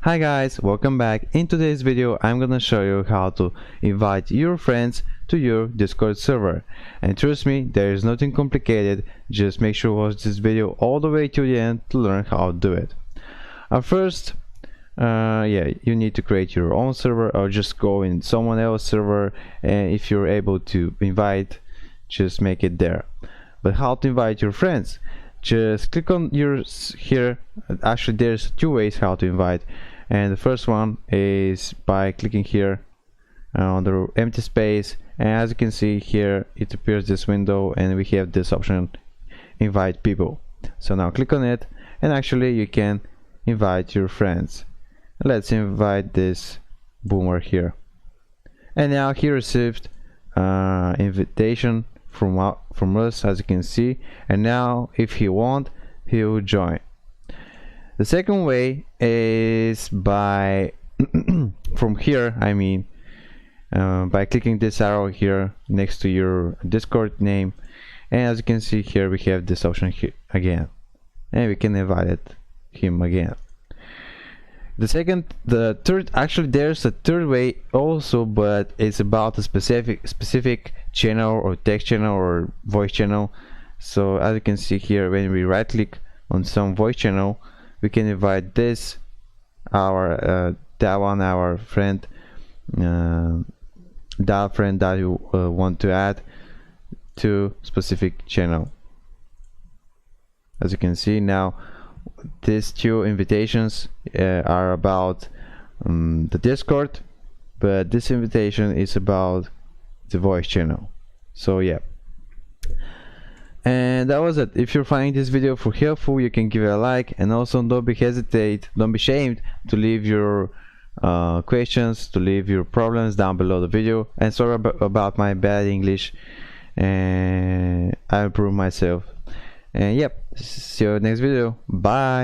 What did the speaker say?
Hi guys, welcome back. In today's video I'm gonna show you how to invite your friends to your Discord server, and trust me, there is nothing complicated. Just make sure to watch this video all the way to the end to learn how to do it. First, you need to create your own server or just go in someone else's server, and if you're able to invite, just make it there. But how to invite your friends? Just click on yours here. Actually, there's two ways how to invite, and the first one is by clicking here on the empty space, and as you can see here it appears this window and we have this option, invite people. So now click on it and actually you can invite your friends. Let's invite this boomer here, and now he received invitation from us, as you can see, and now if he wants, he will join. The second way is by from here, by clicking this arrow here next to your Discord name, and as you can see here we have this option here again, and we can invite him again. The third, actually there's a third way also, but it's about a specific channel or text channel or voice channel. So as you can see here, when we right click on some voice channel, we can invite this, our friend, that friend that you want to add to specific channel. As you can see now, these two invitations are about the Discord, but this invitation is about the voice channel. So yeah, and that was it. If you're finding this video helpful, you can give it a like, and also don't be ashamed to leave your questions, to leave your problems down below the video. And sorry about my bad English, and I improve myself. And yep, see you next video. Bye.